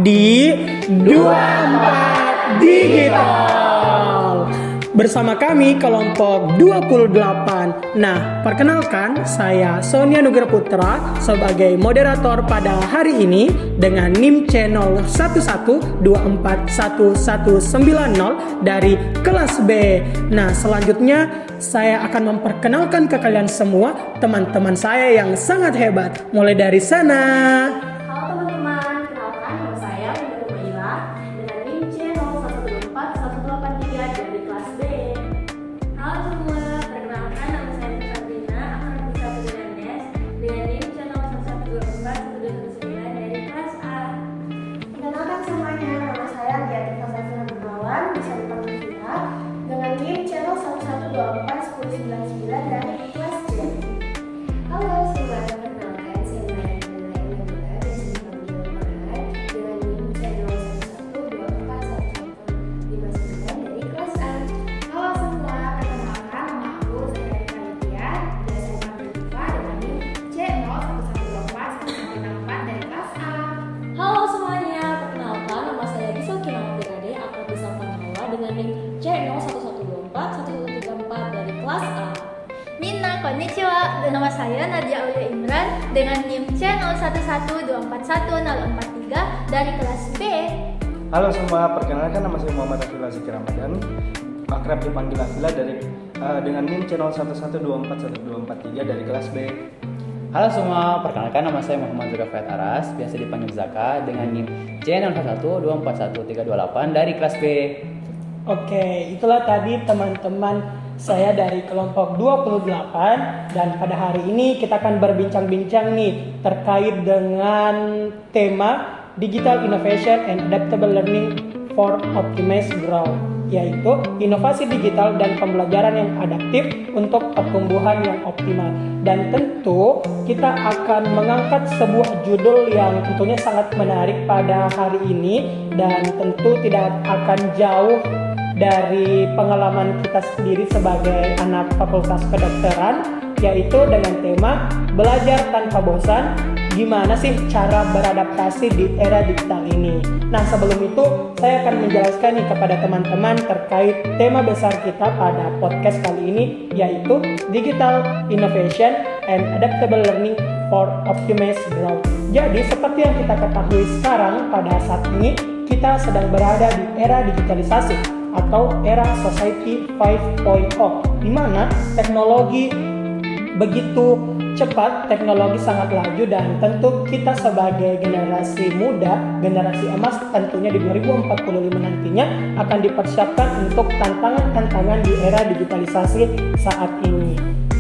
di 24 Digital. Bersama kami kelompok 28. Nah, perkenalkan saya Sonia Nugra Putra sebagai moderator pada hari ini dengan NIM channel 11241190 dari kelas B. Nah, selanjutnya saya akan memperkenalkan ke kalian semua teman-teman saya yang sangat hebat. Mulai dari sana. Halo teman-teman, kenalkan nama saya Winda Rumaila dengan NIM channel 114183 dari kelas B. Halo semua, perkenalkan nama saya Sabrina, akrab disapa dengan Nes dengan NIM channel 11241219 dari kelas A. Perkenalkan semuanya, nama saya Diati Fasafina Gunawan, bisa dipanggil Vina, dengan NIM channel 11241099 dari kelas C. Halo semuanya, perkenalkan saya Nabila Nabila, biasa dipanggil Mahat, dengan NIM channel 11241159 dari kelas A. Halo semua, perkenalkan nama aku Zahra Kalitia, biasa dipanggil Diva, dengan NIM channel 11241094 dari kelas A. Halo semuanya, perkenalkan nama saya Bisa Kinawati Rade, akrab disapa Nawa dengan NIM channel 11241134 dari kelas A. Minna, konnichiwa. Nama saya Nadia Aulia Imran dengan NIM channel 11241043 dari kelas B. Halo semua, perkenalkan nama saya Muhammad Afila Zikir Ramadan, akrab dipanggil Afila dengan NIM channel 11241243 dari kelas B. Halo semua, perkenalkan nama saya Muhammad Zurafat Aras, biasa dipanggil Zaka dengan NIM channel 11241328 dari kelas B. Oke, itulah tadi teman-teman saya dari kelompok 28 dan pada hari ini kita akan berbincang-bincang nih terkait dengan tema Digital Innovation and Adaptable Learning for Optimized Growth, yaitu inovasi digital dan pembelajaran yang adaptif untuk pertumbuhan yang optimal. Dan tentu kita akan mengangkat sebuah judul yang tentunya sangat menarik pada hari ini dan tentu tidak akan jauh dari pengalaman kita sendiri sebagai anak Fakultas Kedokteran, yaitu dengan tema belajar tanpa bosan, gimana sih cara beradaptasi di era digital ini. Nah, sebelum itu saya akan menjelaskan nih kepada teman-teman terkait tema besar kita pada podcast kali ini, yaitu Digital Innovation and Adaptable Learning for Optimized Growth. Jadi seperti yang kita ketahui sekarang pada saat ini kita sedang berada di era digitalisasi atau era Society 5.0, di mana teknologi begitu cepat, teknologi sangat laju, dan tentu kita sebagai generasi muda, generasi emas tentunya di 2045 nantinya akan dipersiapkan untuk tantangan-tantangan di era digitalisasi saat ini.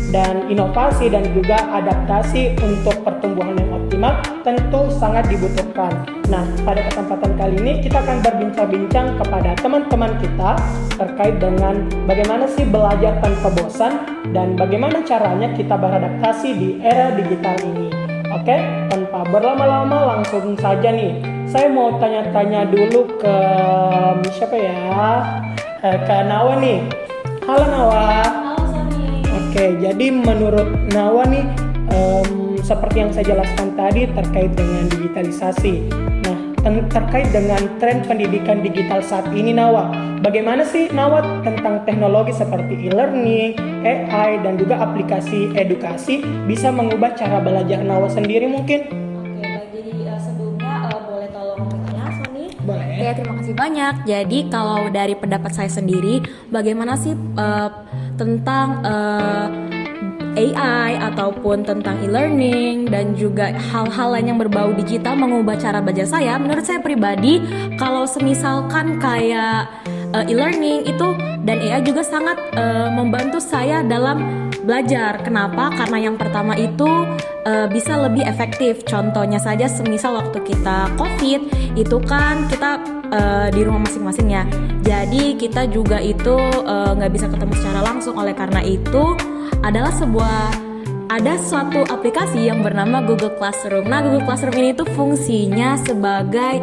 Dan inovasi dan juga adaptasi untuk pertumbuhan yang optimal tentu sangat dibutuhkan. Nah, pada kesempatan kali ini kita akan berbincang-bincang kepada teman-teman kita terkait dengan bagaimana sih belajar tanpa bosan dan bagaimana caranya kita beradaptasi di era digital ini. Oke, tanpa berlama-lama langsung saja nih. Saya mau tanya-tanya dulu ke siapa ya? Ke Nawa nih. Halo Nawa. Oke, jadi menurut Nawa nih seperti yang saya jelaskan tadi terkait dengan digitalisasi. Nah, terkait dengan tren pendidikan digital saat ini Nawa, bagaimana sih Nawa tentang teknologi seperti e-learning, AI, dan juga aplikasi edukasi bisa mengubah cara belajar Nawa sendiri mungkin? Oke, baik. Jadi sebelumnya boleh tolong bertanya, Sony? Boleh. Ya, terima kasih banyak. Jadi kalau dari pendapat saya sendiri, bagaimana sih tentang AI ataupun tentang e-learning dan juga hal-hal lain yang berbau digital mengubah cara belajar saya? Menurut saya pribadi, kalau semisalkan kayak e-learning itu dan AI juga sangat membantu saya dalam belajar. Kenapa? Karena yang pertama itu bisa lebih efektif. Contohnya saja semisal waktu kita COVID itu kan kita di rumah masing-masing ya. Jadi kita juga itu nggak bisa ketemu secara langsung. Oleh karena itu ada suatu aplikasi yang bernama Google Classroom. Nah, Google Classroom ini tuh fungsinya sebagai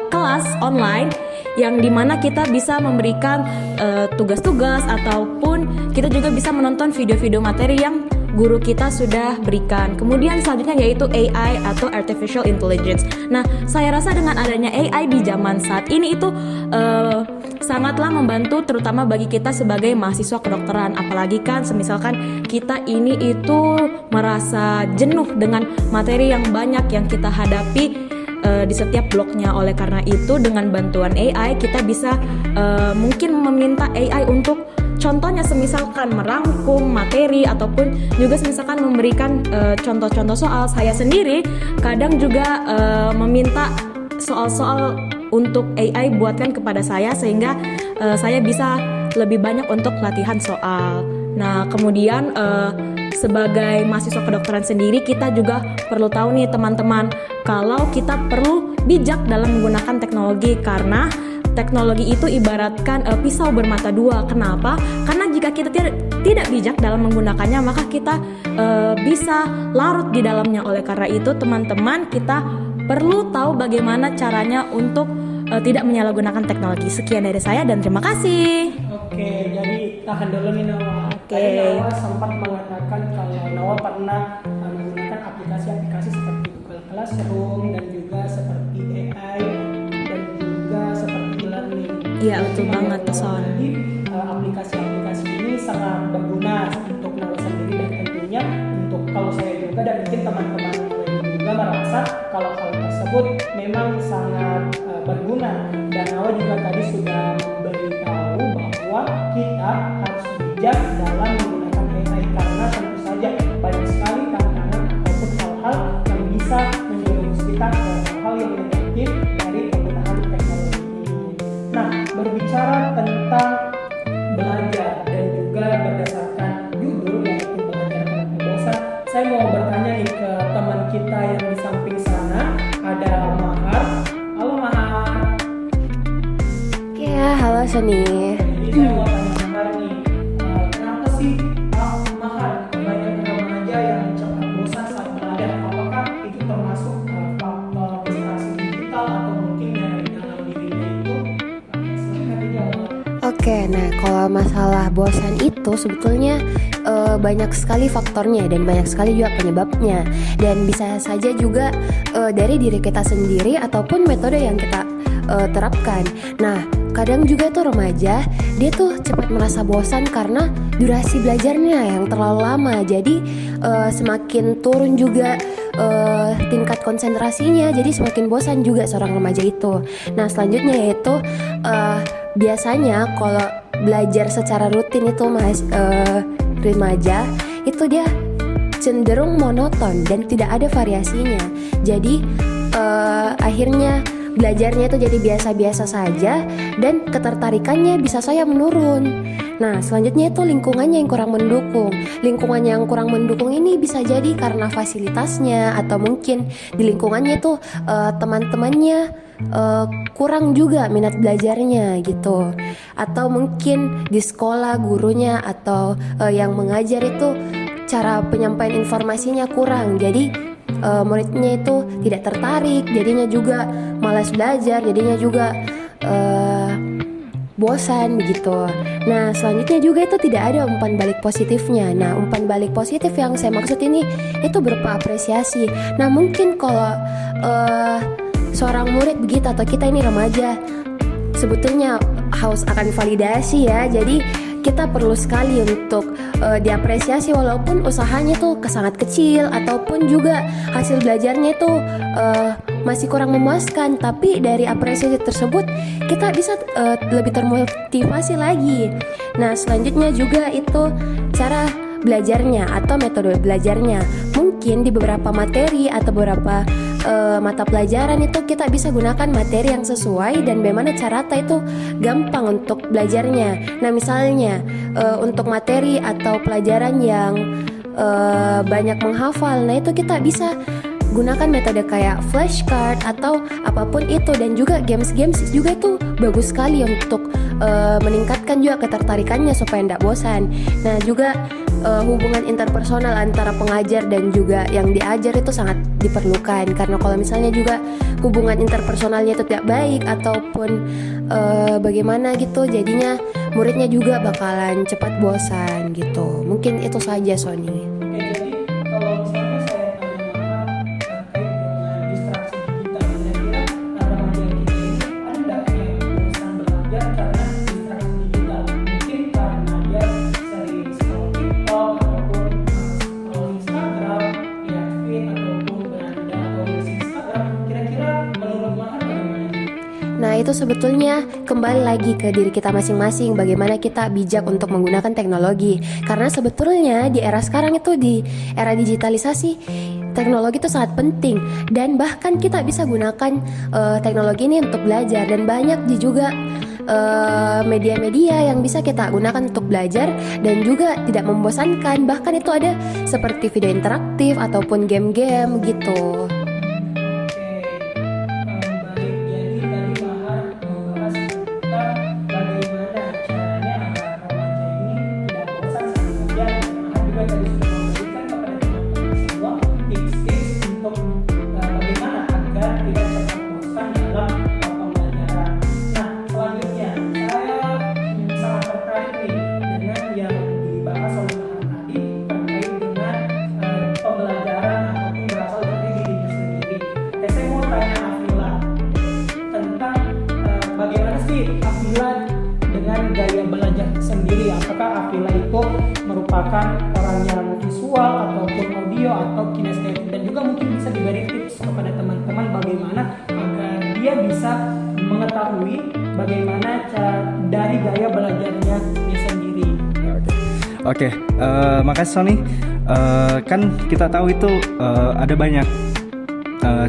kelas online yang dimana kita bisa memberikan tugas-tugas ataupun kita juga bisa menonton video-video materi yang guru kita sudah berikan. Kemudian selanjutnya yaitu AI atau Artificial Intelligence. Nah, saya rasa dengan adanya AI di zaman saat ini itu sangatlah membantu terutama bagi kita sebagai mahasiswa kedokteran. Apalagi kan semisalkan kita ini itu merasa jenuh dengan materi yang banyak yang kita hadapi di setiap bloknya. Oleh karena itu dengan bantuan AI kita bisa mungkin meminta AI untuk contohnya semisalkan merangkum materi ataupun juga semisalkan memberikan contoh-contoh soal. Saya sendiri kadang juga meminta soal-soal untuk AI buatkan kepada saya sehingga saya bisa lebih banyak untuk latihan soal. Nah, kemudian sebagai mahasiswa kedokteran sendiri kita juga perlu tahu nih teman-teman, kalau kita perlu bijak dalam menggunakan teknologi karena teknologi itu ibaratkan pisau bermata dua. Kenapa? Karena jika kita tidak bijak dalam menggunakannya maka kita bisa larut di dalamnya. Oleh karena itu teman-teman, kita perlu tahu bagaimana caranya untuk tidak menyalahgunakan teknologi. Sekian dari saya dan terima kasih. Oke, jadi tahan dulu nih Nawa. Oke. Tadi Nawa sempat mengatakan kalau Nawa pernah menggunakan aplikasi-aplikasi seperti Google Classroom dan juga seperti AI dan juga seperti e-learning. Iya, betul banget, Son. Jadi aplikasi-aplikasi ini sangat berguna untuk Nawa sendiri dan tentunya untuk kalau saya juga dan mungkin teman-teman lain juga merasa kalau hal tersebut memang sangat berguna. Dan Nawa juga tadi sudah memberitahu bahwa kita harus bijak dalam menggunakan AI karena tentu saja banyak sekali tantangan ataupun hal-hal yang bisa menjerumus kita ke hal-hal yang negatif dari penggunaan teknologi ini. Nah, berbicara tentang belajar dan juga berdasarkan judul yaitu belajar tanpa bosan, saya mau bertanya nih ke teman kita yang di samping sana, ada Mahar. Halo Mahar. Ya, halo Sony. Jadi saya mau tanya Mahar nih, kenapa sih Mahar banyak remaja yang cepat bosan saat belajar? Apakah itu termasuk faktor distraksi digital atau mungkin dari dalam dirinya itu? Silakan dijawab. Oke, nah kalau masalah bosan itu sebetulnya banyak sekali faktornya dan banyak sekali juga penyebabnya, dan bisa saja juga dari diri kita sendiri ataupun metode yang kita terapkan. Nah, kadang juga tuh remaja dia tuh cepat merasa bosan karena durasi belajarnya yang terlalu lama. Jadi semakin turun juga tingkat konsentrasinya, jadi semakin bosan juga seorang remaja itu. Nah, selanjutnya yaitu biasanya kalau belajar secara rutin itu remaja itu dia cenderung monoton dan tidak ada variasinya. Jadi akhirnya belajarnya itu jadi biasa-biasa saja dan ketertarikannya bisa saja menurun. Nah, selanjutnya itu lingkungannya yang kurang mendukung. Lingkungan yang kurang mendukung ini bisa jadi karena fasilitasnya atau mungkin di lingkungannya itu teman-temannya kurang juga minat belajarnya gitu. Atau mungkin di sekolah gurunya atau yang mengajar itu cara penyampaian informasinya kurang. Jadi muridnya itu tidak tertarik, jadinya juga malas belajar, jadinya juga bosan begitu. Nah, selanjutnya juga itu tidak ada umpan balik positifnya. Nah, umpan balik positif yang saya maksud ini itu berupa apresiasi. Nah, mungkin kalau seorang murid begitu atau kita ini remaja sebetulnya haus akan validasi ya. Jadi kita perlu sekali untuk diapresiasi walaupun usahanya tuh sangat kecil ataupun juga hasil belajarnya itu masih kurang memuaskan, tapi dari apresiasi tersebut kita bisa lebih termotivasi lagi. Nah, selanjutnya juga itu cara belajarnya atau metode belajarnya. Mungkin di beberapa materi atau beberapa mata pelajaran itu kita bisa gunakan materi yang sesuai dan bagaimana cara itu gampang untuk belajarnya. Nah, misalnya untuk materi atau pelajaran yang banyak menghafal, nah itu kita bisa gunakan metode kayak flashcard atau apapun itu, dan juga games-games juga itu bagus sekali untuk meningkatkan juga ketertarikannya supaya tidak bosan. Nah, juga hubungan interpersonal antara pengajar dan juga yang diajar itu sangat diperlukan, karena kalau misalnya juga hubungan interpersonalnya itu tidak baik ataupun bagaimana gitu, jadinya muridnya juga bakalan cepat bosan gitu. Mungkin itu saja, Sony. Oke, itu sebetulnya kembali lagi ke diri kita masing-masing, bagaimana kita bijak untuk menggunakan teknologi. Karena sebetulnya di era sekarang itu, di era digitalisasi, teknologi itu sangat penting, dan bahkan kita bisa gunakan teknologi ini untuk belajar, dan banyak juga media-media yang bisa kita gunakan untuk belajar dan juga tidak membosankan. Bahkan itu ada seperti video interaktif ataupun game-game gitu. Apakah Afila itu merupakan orang yang visual ataupun audio atau kinestetik, dan juga mungkin bisa diberi tips kepada teman-teman bagaimana agar dia bisa mengetahui bagaimana cara dari gaya belajarnya dia sendiri. Oke, makasih Sony. Kan kita tahu itu ada banyak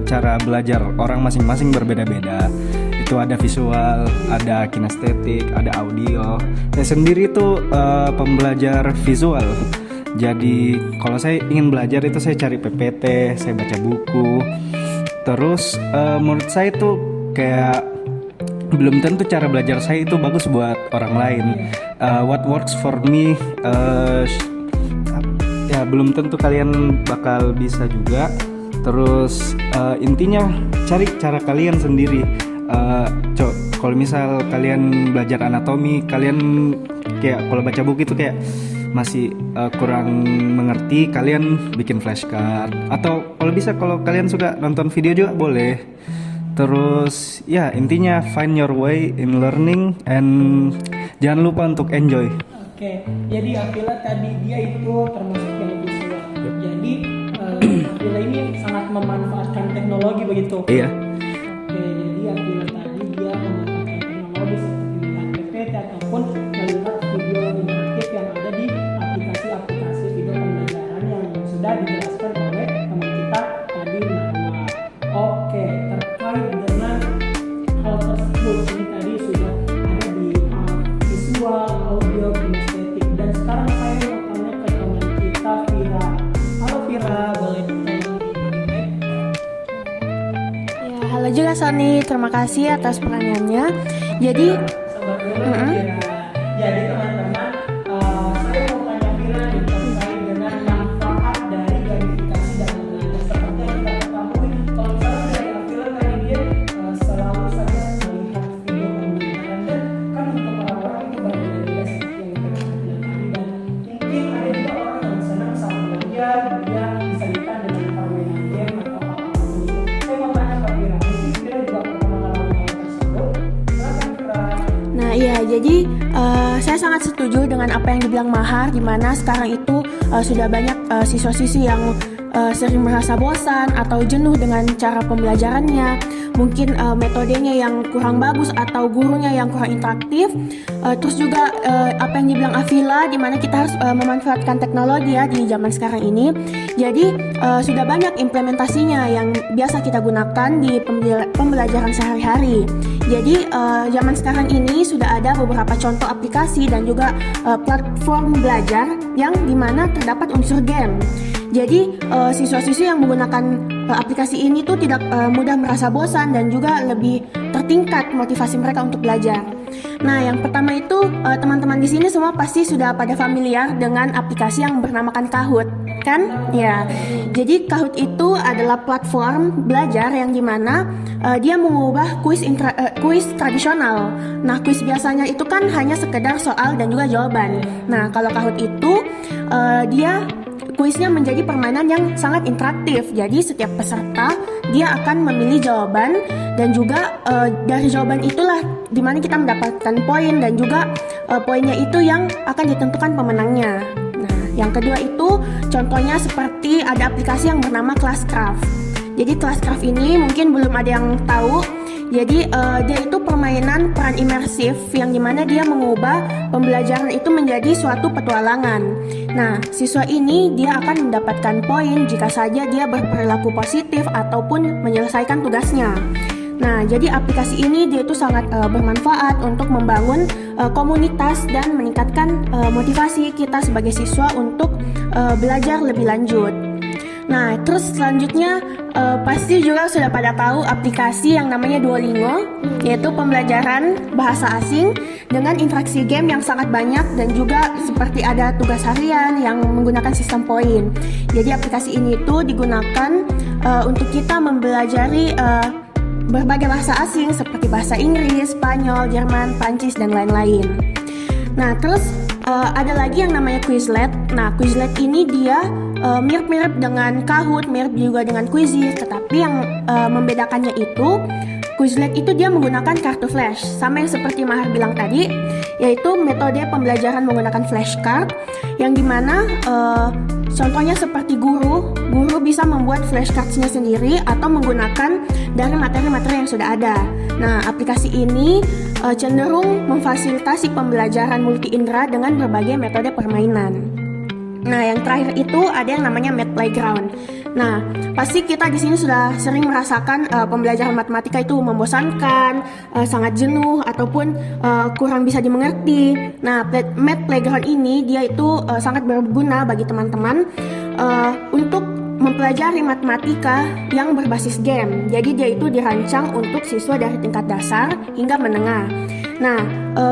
cara belajar orang masing-masing berbeda-beda. Itu ada visual, ada kinestetik, ada audio. Saya sendiri itu pembelajar visual. Jadi kalau saya ingin belajar itu saya cari PPT, saya baca buku. Terus menurut saya itu kayak belum tentu cara belajar saya itu bagus buat orang lain. What works for me, ya belum tentu kalian bakal bisa juga. Terus intinya cari cara kalian sendiri. Kalau misal kalian belajar anatomi, kalian kayak kalau baca buku itu kayak masih kurang mengerti, kalian bikin flashcard. Atau kalau bisa, kalau kalian suka nonton video juga boleh. Terus ya intinya find your way in learning, and jangan lupa untuk enjoy. Oke, jadi Afila tadi dia itu termasuk yang visual. Jadi Afila ini sangat memanfaatkan teknologi begitu. Iya. Oke, jadi Afila tadi dia memanfaatkan teknologi seperti melihat PPT ataupun melihat video interaktif yang ada di aplikasi-aplikasi video pembelajaran yang sudah dijelaskan oleh teman kita tadi, Marwa. Oke, terkait dengan hal tersebut ini tadi sudah ada di visual, audio, kinestetik, dan sekarang saya mau tanya ke teman kita Vira. Halo Vira, boleh ditanya Ya, halo juga Sony, terima kasih atas pertanyaannya. Jadi, Sabar dulu Vira. Jadi teman-teman, saya mau tanya Vira nih terkait dengan manfaat dari gamifikasi dan belajar. Seperti yang kita ketahui, kalau misalnya dari Vira tadi dia selalu saja melihat video pembelajaran, dan kan untuk orang-orang itu berbeda-beda seperti yang kita bilang tadi, dan mungkin ada juga orang yang senang saat belajar dia disandingkan dengan permainan game atau apapun itu. Saya mau tanya ke Vira, mungkin Vira juga pernah mengalami hal tersebut. Silakan Vira. nah iya, jadi saya sangat setuju dengan apa yang dibilang Mahar, di mana sekarang itu sudah banyak siswa-siswi yang sering merasa bosan atau jenuh dengan cara pembelajarannya, mungkin metodenya yang kurang bagus atau gurunya yang kurang interaktif. Terus juga apa yang dibilang Afila, di mana kita harus memanfaatkan teknologi ya di zaman sekarang ini. Jadi sudah banyak implementasinya yang biasa kita gunakan di pembelajaran sehari-hari. Jadi zaman sekarang ini sudah ada beberapa contoh aplikasi dan juga platform belajar yang dimana terdapat unsur game. Jadi siswa-siswi yang menggunakan aplikasi ini tuh tidak mudah merasa bosan dan juga lebih tertingkat motivasi mereka untuk belajar. Nah, yang pertama itu teman-teman di sini semua pasti sudah pada familiar dengan aplikasi yang bernamakan Kahoot, kan? Ya. Jadi Kahoot itu adalah platform belajar yang dimana dia mengubah kuis tradisional. Nah, kuis biasanya itu kan hanya sekedar soal dan juga jawaban. Nah, kalau Kahoot itu dia kuisnya menjadi permainan yang sangat interaktif. Jadi setiap peserta dia akan memilih jawaban, dan juga dari jawaban itulah dimana kita mendapatkan poin, dan juga poinnya itu yang akan ditentukan pemenangnya. Nah, yang kedua itu contohnya seperti ada aplikasi yang bernama Classcraft. Jadi Classcraft ini mungkin belum ada yang tahu. Jadi dia itu permainan peran imersif yang dimana dia mengubah pembelajaran itu menjadi suatu petualangan. Nah, siswa ini dia akan mendapatkan poin jika saja dia berperilaku positif ataupun menyelesaikan tugasnya. Nah, jadi aplikasi ini dia itu sangat bermanfaat untuk membangun komunitas dan meningkatkan motivasi kita sebagai siswa untuk belajar lebih lanjut. Nah, terus selanjutnya pasti juga sudah pada tahu aplikasi yang namanya Duolingo, yaitu pembelajaran bahasa asing dengan interaksi game yang sangat banyak dan juga seperti ada tugas harian yang menggunakan sistem poin. Jadi aplikasi ini itu digunakan untuk kita mempelajari berbagai bahasa asing seperti bahasa Inggris, Spanyol, Jerman, Prancis, dan lain-lain. Nah, terus ada lagi yang namanya Quizlet. Nah, Quizlet ini dia mirip-mirip dengan Kahoot, mirip juga dengan Quizizz, tetapi yang membedakannya itu Quizlet itu dia menggunakan kartu flash, sama yang seperti Mahar bilang tadi, yaitu metode pembelajaran menggunakan flashcard, yang dimana contohnya seperti guru bisa membuat flashcards-nya sendiri atau menggunakan dari materi-materi yang sudah ada. Nah, aplikasi ini cenderung memfasilitasi pembelajaran multi indera dengan berbagai metode permainan. Nah, yang terakhir itu ada yang namanya Math Playground. Nah, pasti kita di sini sudah sering merasakan pembelajaran matematika itu membosankan, sangat jenuh ataupun kurang bisa dimengerti. Nah, Math Playground ini dia itu sangat berguna bagi teman-teman untuk mempelajari matematika yang berbasis game. Jadi dia itu dirancang untuk siswa dari tingkat dasar hingga menengah. Nah,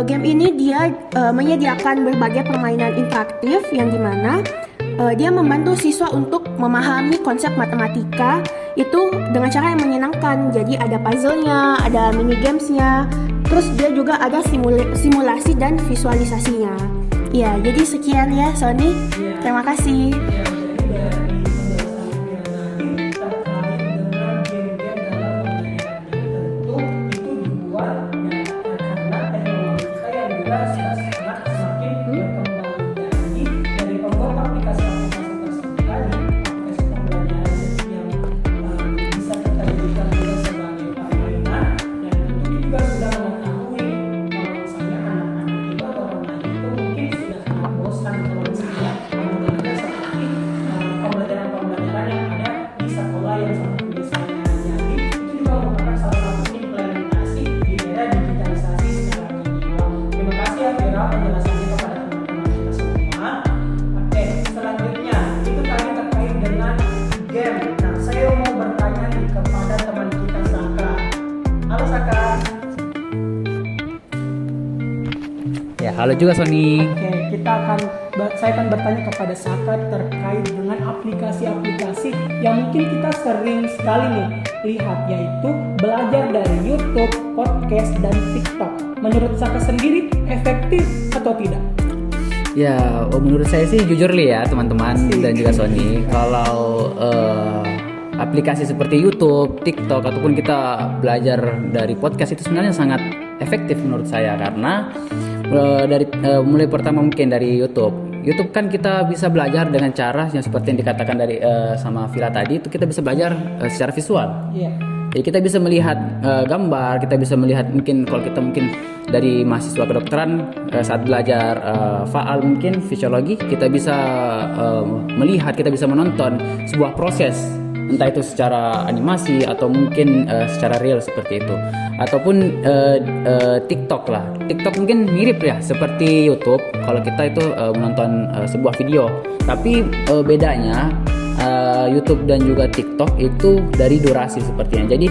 game ini dia menyediakan berbagai permainan interaktif yang dimana dia membantu siswa untuk memahami konsep matematika itu dengan cara yang menyenangkan. Jadi ada puzzle-nya, ada mini games-nya, terus dia juga ada simulasi dan visualisasinya. Ya, jadi sekian ya Sony. Terima kasih. Halo juga Sony. Oke, saya akan bertanya kepada Saka terkait dengan aplikasi-aplikasi yang mungkin kita sering sekali nih lihat, yaitu belajar dari YouTube, podcast, dan TikTok. Menurut Saka sendiri efektif atau tidak? Ya, menurut saya sih jujur ya teman-teman dan juga Sony, kalau aplikasi seperti YouTube, TikTok ataupun kita belajar dari podcast itu sebenarnya sangat efektif menurut saya, karena mulai pertama mungkin dari YouTube kan kita bisa belajar dengan cara yang seperti yang dikatakan dari sama Vila tadi, itu kita bisa belajar secara visual. Jadi kita bisa melihat gambar, kita bisa melihat mungkin kalau kita mungkin dari mahasiswa kedokteran saat belajar faal mungkin fisiologi, kita bisa melihat, kita bisa menonton sebuah proses, entah itu secara animasi atau mungkin secara real seperti itu, ataupun TikTok lah. TikTok mungkin mirip ya seperti YouTube kalau kita itu menonton sebuah video, tapi bedanya YouTube dan juga TikTok itu dari durasi sepertinya. Jadi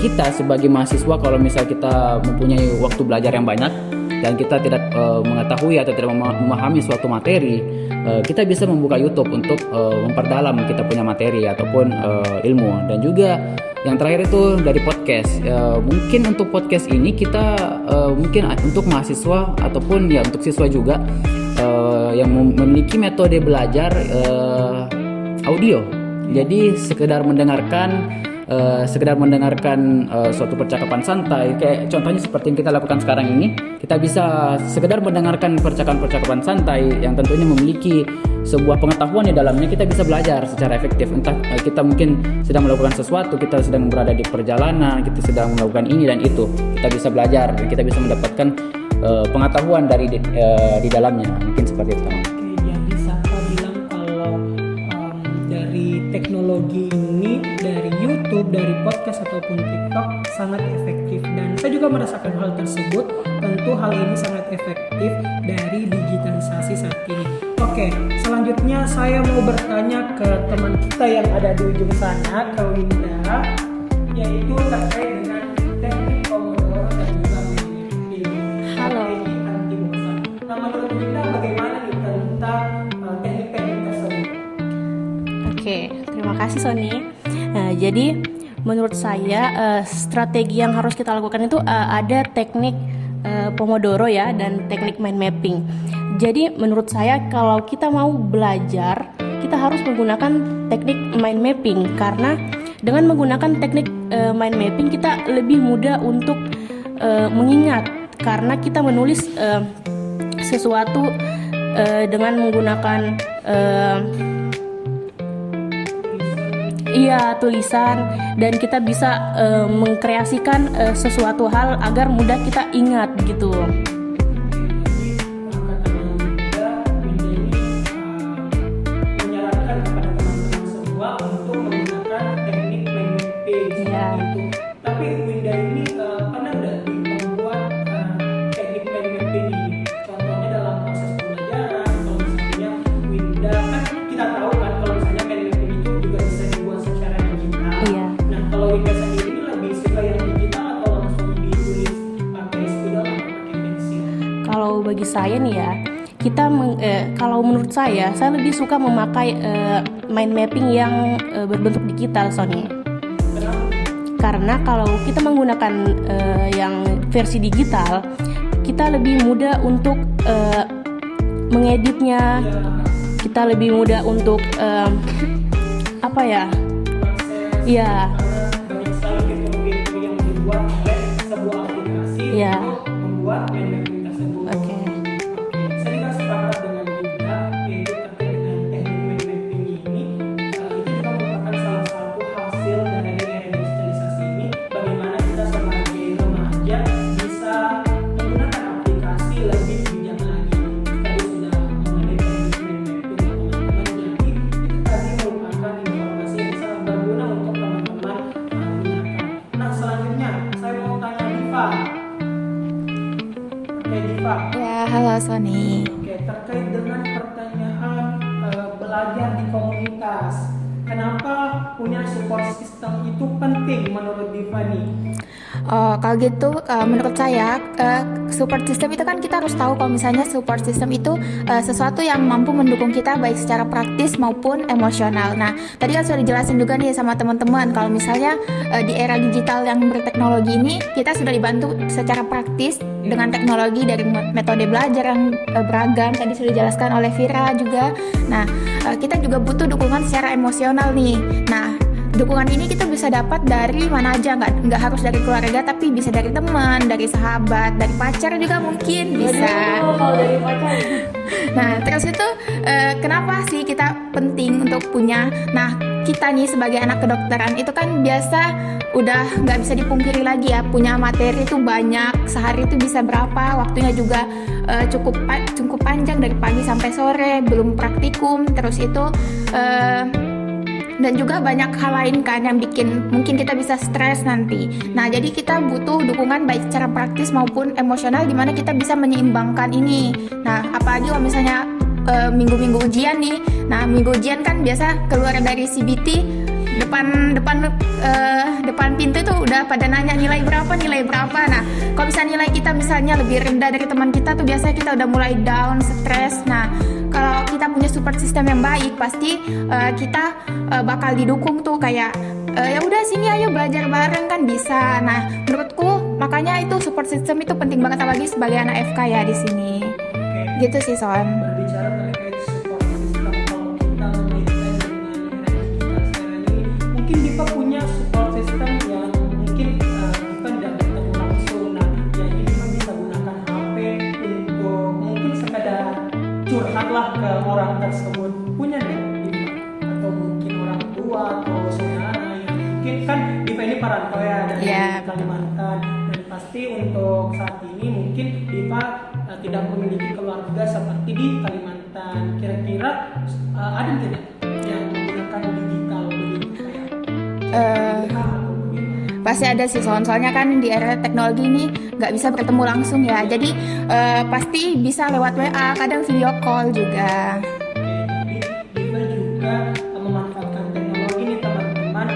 kita sebagai mahasiswa kalau misal kita mempunyai waktu belajar yang banyak dan kita tidak mengetahui atau tidak memahami suatu materi, kita bisa membuka YouTube untuk memperdalam kita punya materi ataupun ilmu. Dan juga yang terakhir itu dari podcast. Mungkin untuk podcast ini kita mungkin untuk mahasiswa ataupun ya untuk siswa juga yang memiliki metode belajar audio. Jadi sekedar mendengarkan sekedar mendengarkan suatu percakapan santai, kayak contohnya seperti yang kita lakukan sekarang ini, kita bisa sekedar mendengarkan percakapan santai yang tentunya memiliki sebuah pengetahuan di dalamnya. Kita bisa belajar secara efektif. Entah kita mungkin sedang melakukan sesuatu, kita sedang berada di perjalanan, kita sedang melakukan ini dan itu, kita bisa belajar, kita bisa mendapatkan pengetahuan dari di dalamnya. Mungkin seperti itu. Oke, jadi Safa bilang kalau dari teknologi ini, dari YouTube, dari podcast ataupun TikTok sangat efektif, dan saya juga merasakan hal tersebut. Tentu hal ini sangat efektif dari digitalisasi saat ini. Oke, selanjutnya saya mau bertanya ke teman kita yang ada di ujung sana, ke Winda, yaitu terkait dengan teknik Pomodoro dan juga meditation. Halo. Strategi anti bosan. Nah, menurut Winda bagaimana nih tentang teknik-teknik tersebut? Oke, terima kasih Sony. Nah, jadi menurut saya strategi yang harus kita lakukan itu ada teknik Pomodoro ya, dan teknik mind mapping. Jadi menurut saya kalau kita mau belajar, kita harus menggunakan teknik mind mapping, karena dengan menggunakan teknik mind mapping kita lebih mudah untuk mengingat, karena kita menulis sesuatu dengan menggunakan tulisan, dan kita bisa mengkreasikan sesuatu hal agar mudah kita ingat gitu. Bagi saya nih ya, kalau menurut saya lebih suka memakai mind mapping yang berbentuk digital, Sony. Karena kalau kita menggunakan yang versi digital, kita lebih mudah untuk mengeditnya, kita lebih mudah untuk banyak sekali fitur-fitur yang dibuat oleh sebuah aplikasi untuk membuat mind mapping tersebut. Oke. Saya juga sepakat dengan Winda, yaitu terkait dengan teknik mind mapping ini. Itu juga merupakan salah satu hasil dari era digitalisasi ini. Bagaimana kita sebagai remaja bisa menggunakan aplikasi lebih bijak lagi. Tadi sudah mengenai teknik mind mapping teman-teman. Jadi itu tadi merupakan informasi yang sangat berguna untuk teman-teman gunakan. Nah, selanjutnya saya mau tanya Diva. Oke, Diva. Ya, halo Sony. Oke, terkait dengan pertanyaan belajar di komunitas, kenapa punya support system itu penting menurut Diva nih? Kalau gitu, menurut saya support system itu kan kita harus tahu kalau misalnya support system itu sesuatu yang mampu mendukung kita baik secara praktis maupun emosional. Nah, tadi kan sudah dijelasin juga nih sama teman-teman kalau misalnya di era digital yang berteknologi ini kita sudah dibantu secara praktis dengan teknologi dari metode belajar yang beragam. Tadi sudah dijelaskan oleh Vira juga. Nah, kita juga butuh dukungan secara emosional nih. Nah, dukungan ini kita bisa dapat dari mana aja, nggak harus dari keluarga, tapi bisa dari teman, dari sahabat, dari pacar juga mungkin bisa. Dari pacar. Nah, terus itu kenapa sih kita penting untuk punya? Nah, kita nih sebagai anak kedokteran itu kan biasa udah nggak bisa dipungkiri lagi ya, punya materi itu banyak, sehari itu bisa berapa, waktunya juga cukup panjang dari pagi sampai sore, belum praktikum, terus itu dan juga banyak hal lain kan yang bikin mungkin kita bisa stres nanti. Nah, jadi kita butuh dukungan baik secara praktis maupun emosional di mana kita bisa menyeimbangkan ini. Nah, apalagi kalau misalnya minggu-minggu ujian nih. Nah, minggu ujian kan biasa keluar dari CBT, depan pintu itu udah pada nanya nilai berapa. Nah, kalau misalnya nilai kita misalnya lebih rendah dari teman kita tuh biasanya kita udah mulai down, stres. Nah, kalau kita punya support system yang baik, pasti kita bakal didukung tuh kayak ya udah sini ayo belajar bareng kan bisa. Nah, menurutku makanya itu support system itu penting banget apalagi sebagai anak FK ya di sini. Gitu sih Son. Berbicara terkait support system, kalau kita mengaitkan dengan era digital sekarang ini, mungkin Diva punya support system curhatlah ke orang tersebut, punya nggak Diva? Atau mungkin orang tua atau saudara yang mungkin kan Diva ini perantau ya dari Kalimantan, dan pasti untuk saat ini mungkin Diva tidak memiliki keluarga seperti di Kalimantan. Kira-kira ada tidak yang menggunakan digital begitu ya? Pasti ada sih, soalnya kan di era teknologi ini nggak bisa bertemu langsung ya, jadi pasti bisa lewat WA, kadang video call juga. Jadi Diva juga memanfaatkan teknologi nih teman-teman,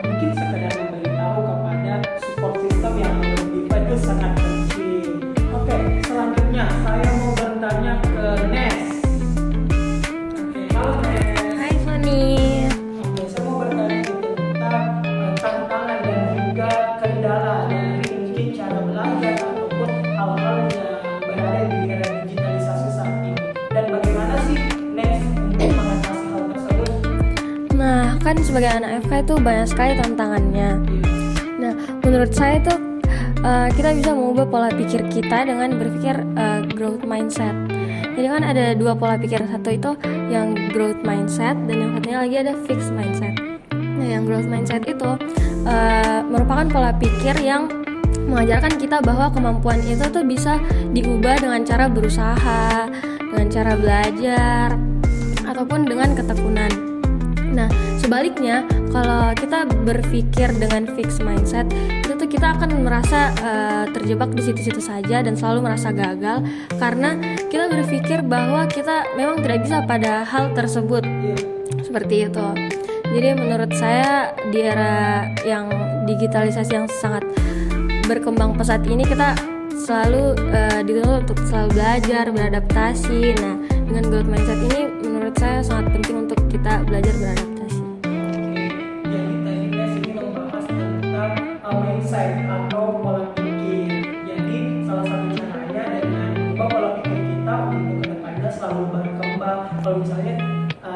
mungkin sekedar memberitahu kepada support system yang menurut Diva itu sangat penting. Oke, selanjutnya saya mau bertanya ke Nes. Oke, halo Nes. Hai Sony. Oke, saya mau bertanya tentang tantangan dan juga kendala dari mungkin cara belajar ataupun hal-hal yang berada di era digitalisasi saat ini. Dan bagaimana sih Next untuk mengatasi hal tersebut? Nah, kan sebagai anak FK itu banyak sekali tantangannya. Nah, menurut saya itu kita bisa mengubah pola pikir kita dengan berpikir growth mindset. Jadi kan ada dua pola pikir, satu itu yang growth mindset dan yang satunya lagi ada fixed mindset. Nah, yang growth mindset itu merupakan pola pikir yang mengajarkan kita bahwa kemampuan itu tuh bisa diubah dengan cara berusaha, dengan cara belajar, ataupun dengan ketekunan. Nah, sebaliknya kalau kita berpikir dengan fixed mindset, itu tuh kita akan merasa terjebak di situ-situ saja dan selalu merasa gagal karena kita berpikir bahwa kita memang tidak bisa pada hal tersebut. Seperti itu. Jadi menurut saya di era yang digitalisasi yang sangat berkembang pesat ini, kita selalu dituntut untuk selalu belajar, beradaptasi. Nah, dengan growth mindset ini menurut saya sangat penting untuk kita belajar beradaptasi. Jadi tadi Nes ini membahas tentang mindset atau pola pikir. Jadi salah satu caranya dengan mengubah pola pikir kita untuk kedepannya selalu berkembang. Kalau misalnya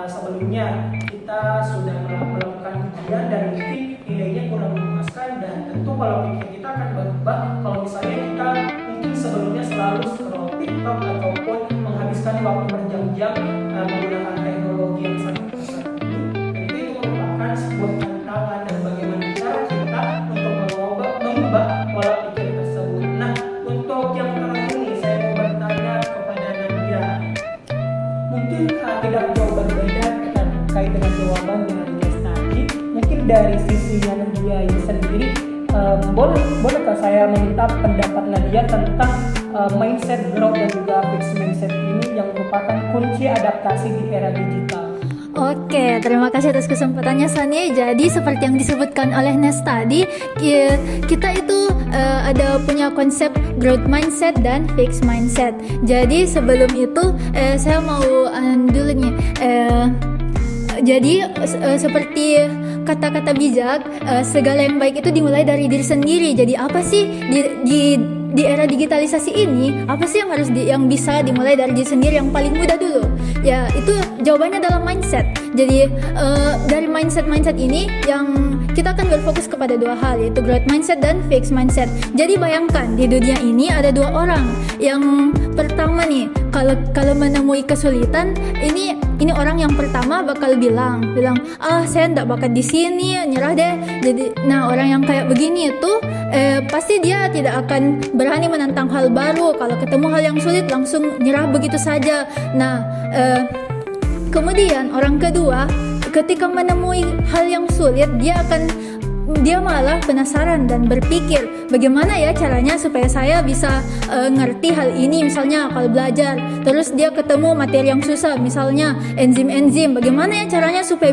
sebelumnya kita sudah melakukan ujian dan mungkin nilainya kurang memuaskan, dan tentu pola pikir kita akan berubah. Kalau misalnya kita mungkin sebelumnya selalu scroll TikTok ataupun menghabiskan waktu berjam-jam menggunakan teknologi yang sangat pesat ini, dan itu merupakan sebuah tantangan dan bagaimana cara kita untuk mengubah pola pikir tersebut. Nah, untuk yang terakhir ini saya mau bertanya kepada Nadia. Mungkin tidak jauh berbeda terkait dengan jawaban dengan Ines tadi. Mungkin dari sisinya Nadia ini sendiri, bolehkah saya meminta pendapat Nadia tentang mindset growth dan juga fixed mindset ini yang merupakan kunci adaptasi di era digital? Oke, terima kasih atas kesempatannya Sony. Jadi seperti yang disebutkan oleh Nes tadi, kita itu ada punya konsep growth mindset dan fixed mindset. Jadi sebelum itu saya mau dulu nih. Jadi seperti kata-kata bijak, segala yang baik itu dimulai dari diri sendiri. Jadi apa sih di era digitalisasi ini, apa sih yang bisa dimulai dari diri sendiri yang paling mudah dulu? Ya, itu jawabannya dalam mindset. Jadi dari mindset ini yang kita akan berfokus kepada dua hal, yaitu growth mindset dan fixed mindset. Jadi bayangkan di dunia ini ada dua orang. Yang pertama nih, kalau menemui kesulitan, ini orang yang pertama bakal bilang, saya nggak bakat di sini, nyerah deh. Jadi, nah orang yang kayak begini itu pasti dia tidak akan berani menantang hal baru. Kalau ketemu hal yang sulit langsung nyerah begitu saja. Nah, kemudian orang kedua, ketika menemui hal yang sulit, dia malah penasaran dan berpikir bagaimana ya caranya supaya saya bisa ngerti hal ini. Misalnya kalau belajar terus dia ketemu materi yang susah, misalnya enzim, bagaimana ya caranya supaya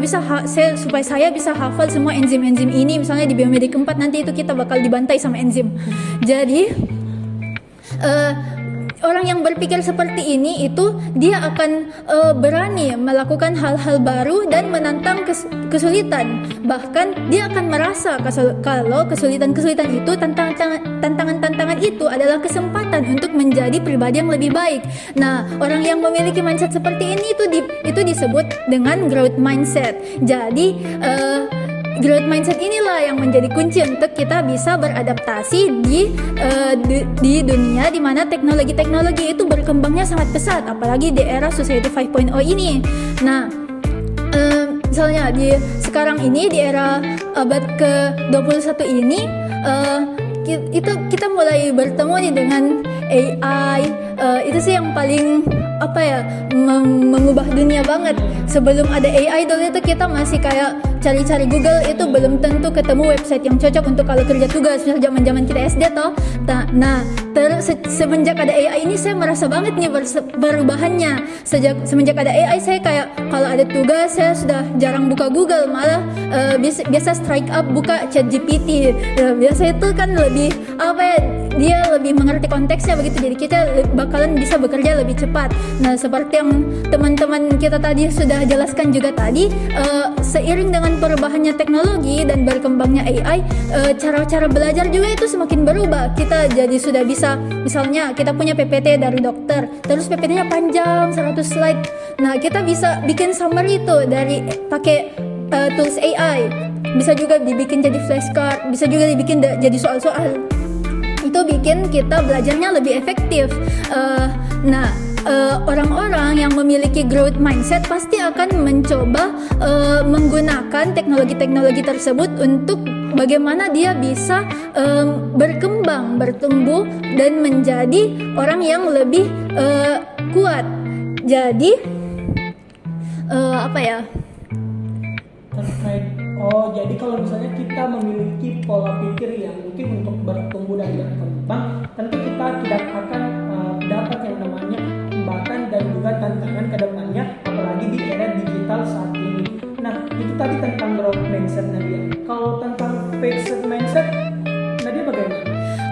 saya bisa hafal semua enzim ini. Misalnya di biomedik 4 nanti itu kita bakal dibantai sama enzim. Jadi orang yang berpikir seperti ini itu dia akan berani melakukan hal-hal baru dan menantang kesulitan. Bahkan dia akan merasa kalau kesulitan-kesulitan itu, tantangan-tantangan itu adalah kesempatan untuk menjadi pribadi yang lebih baik. Nah, orang yang memiliki mindset seperti ini itu disebut dengan growth mindset. Jadi growth mindset inilah yang menjadi kunci untuk kita bisa beradaptasi di dunia di mana teknologi-teknologi itu berkembangnya sangat pesat, apalagi di era Society 5.0 ini. Nah, misalnya sekarang ini di era abad ke-21 ini, itu kita mulai bertemu nih dengan AI. Itu sih yang paling mengubah dunia banget. Sebelum ada AI dulu itu kita masih kayak cari-cari Google, itu belum tentu ketemu website yang cocok untuk kalau kerja tugas, misal zaman kita SD toh. Nah, terus semenjak ada AI ini saya merasa banget nih perubahannya. Semenjak ada AI saya kayak kalau ada tugas saya sudah jarang buka Google, malah biasa strike up buka ChatGPT. Biasa itu kan lebih dia lebih mengerti konteksnya begitu, jadi kita bakalan bisa bekerja lebih cepat. Nah, seperti yang teman-teman kita tadi sudah jelaskan juga tadi, seiring dengan perubahannya teknologi dan berkembangnya AI, cara-cara belajar juga itu semakin berubah. Kita jadi sudah bisa, misalnya kita punya PPT dari dokter, terus PPT-nya panjang 100 slide. Nah, kita bisa bikin summary itu dari pakai tools AI. Bisa juga dibikin jadi flashcard, bisa juga dibikin jadi soal-soal. Itu bikin kita belajarnya lebih efektif. Orang-orang yang memiliki growth mindset pasti akan mencoba menggunakan teknologi-teknologi tersebut untuk bagaimana dia bisa berkembang, bertumbuh, dan menjadi orang yang lebih kuat. Jadi jadi kalau misalnya kita memiliki pola pikir yang mungkin untuk bertumbuh dan berkembang, tentu kita tidak akan dapat yang namanya hambatan dan juga tantangan ke depannya, apalagi di era digital saat ini. Nah, itu tadi tentang growth mindset Nadia. Kalau tentang fixed mindset, Nadia bagaimana?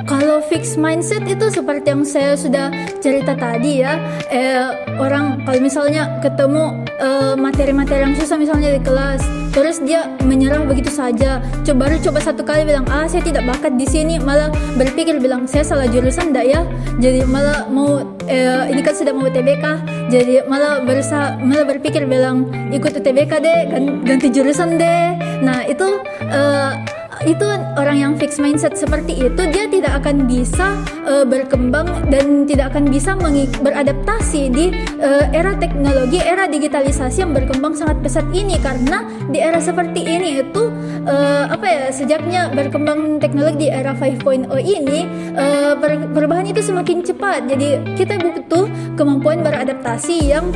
Kalau fixed mindset itu seperti yang saya sudah cerita tadi ya, orang kalau misalnya ketemu materi-materi yang susah misalnya di kelas, terus dia menyerah begitu saja. Baru coba satu kali bilang, saya tidak bakat di sini, malah berpikir bilang saya salah jurusan enggak ya. Jadi malah mau ini kan sudah mau UTBK, jadi malah berpikir bilang ikut UTBK deh, ganti jurusan deh. Nah, itu orang yang fixed mindset seperti itu, dia tidak akan bisa berkembang dan tidak akan bisa beradaptasi di era teknologi, era digitalisasi yang berkembang sangat pesat ini. Karena di era seperti ini itu sejaknya berkembang teknologi di era 5.0 ini, perubahan itu semakin cepat. Jadi kita butuh kemampuan beradaptasi yang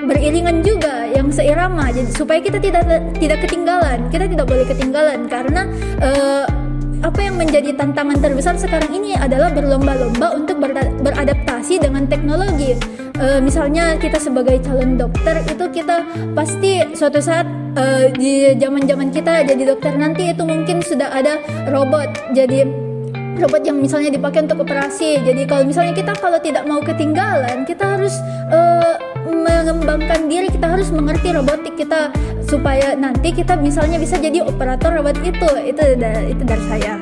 beriringan juga, yang seirama, jadi supaya kita tidak ketinggalan. Kita tidak boleh ketinggalan karena apa yang menjadi tantangan terbesar sekarang ini adalah berlomba-lomba untuk beradaptasi dengan teknologi. Misalnya kita sebagai calon dokter itu kita pasti suatu saat di zaman-zaman kita jadi dokter nanti itu mungkin sudah ada robot. Jadi robot yang misalnya dipakai untuk operasi. Jadi kalau misalnya kita tidak mau ketinggalan, kita harus mengembangkan diri, kita harus mengerti robotik kita supaya nanti kita misalnya bisa jadi operator robot itu dari saya.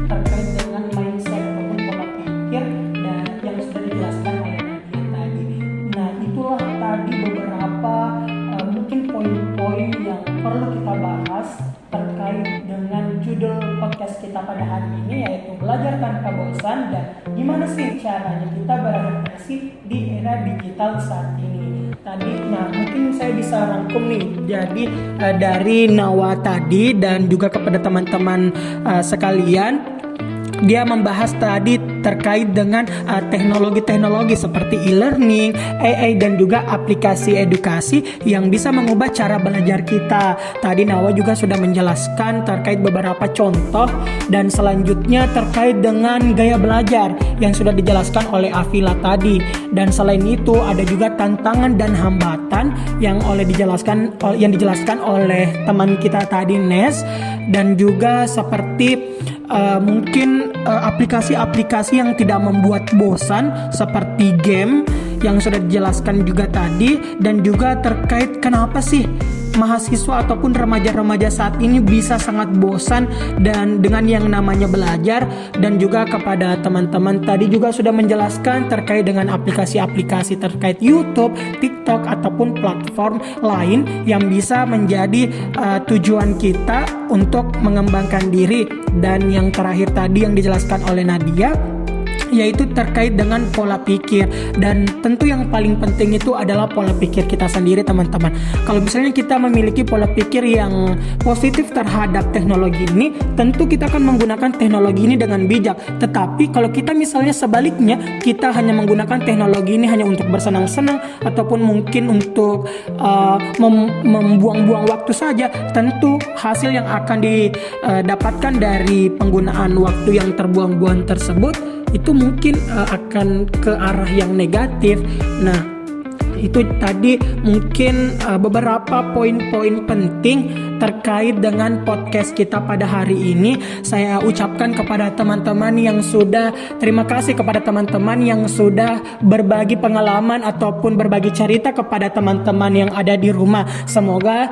Terkait dengan mindset ataupun pola pikir dan yang sudah dijelaskan oleh Nadia tadi. Nah, itulah tadi beberapa mungkin poin-poin yang perlu kita bahas terkait dengan judul podcast kita pada hari ini, yaitu belajar tanpa bosan dan gimana sih caranya kita beradaptasi di era digital saat ini. Mungkin saya bisa rangkum nih. Jadi dari Nawa tadi dan juga kepada teman-teman sekalian, dia membahas tadi terkait dengan teknologi-teknologi seperti e-learning, AI dan juga aplikasi edukasi yang bisa mengubah cara belajar kita. Tadi Nawa juga sudah menjelaskan terkait beberapa contoh, dan selanjutnya terkait dengan gaya belajar yang sudah dijelaskan oleh Afila tadi. Dan selain itu ada juga tantangan dan hambatan yang dijelaskan oleh teman kita tadi Nes, dan juga seperti mungkin aplikasi-aplikasi yang tidak membuat bosan seperti game yang sudah dijelaskan juga tadi, dan juga terkait kenapa sih mahasiswa ataupun remaja-remaja saat ini bisa sangat bosan dan dengan yang namanya belajar, dan juga kepada teman-teman tadi juga sudah menjelaskan terkait dengan aplikasi-aplikasi terkait YouTube, TikTok ataupun platform lain yang bisa menjadi tujuan kita untuk mengembangkan diri. Dan yang terakhir tadi yang dijelaskan oleh Nadia, yaitu terkait dengan pola pikir, dan tentu yang paling penting itu adalah pola pikir kita sendiri, teman-teman. Kalau misalnya kita memiliki pola pikir yang positif terhadap teknologi ini, tentu kita akan menggunakan teknologi ini dengan bijak. Tetapi kalau kita misalnya sebaliknya, kita hanya menggunakan teknologi ini hanya untuk bersenang-senang ataupun mungkin untuk membuang-buang waktu saja, tentu hasil yang akan didapatkan dari penggunaan waktu yang terbuang-buang tersebut itu mungkin akan ke arah yang negatif. Nah, itu tadi mungkin beberapa poin-poin penting terkait dengan podcast kita pada hari ini. Saya ucapkan kepada teman-teman yang sudah, terima kasih kepada teman-teman yang sudah berbagi pengalaman ataupun berbagi cerita kepada teman-teman yang ada di rumah. Semoga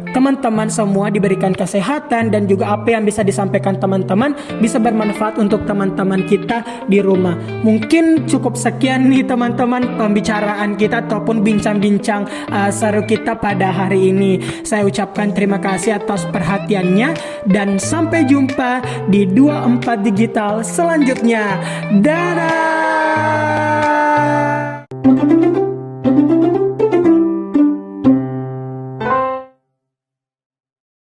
teman-teman semua diberikan kesehatan, dan juga apa yang bisa disampaikan teman-teman bisa bermanfaat untuk teman-teman kita di rumah. Mungkin cukup sekian nih teman-teman pembicaraan kita ataupun bincang-bincang seru kita pada hari ini. Saya ucapkan terima kasih atas perhatiannya, dan sampai jumpa di 24 Digital selanjutnya. Dadah!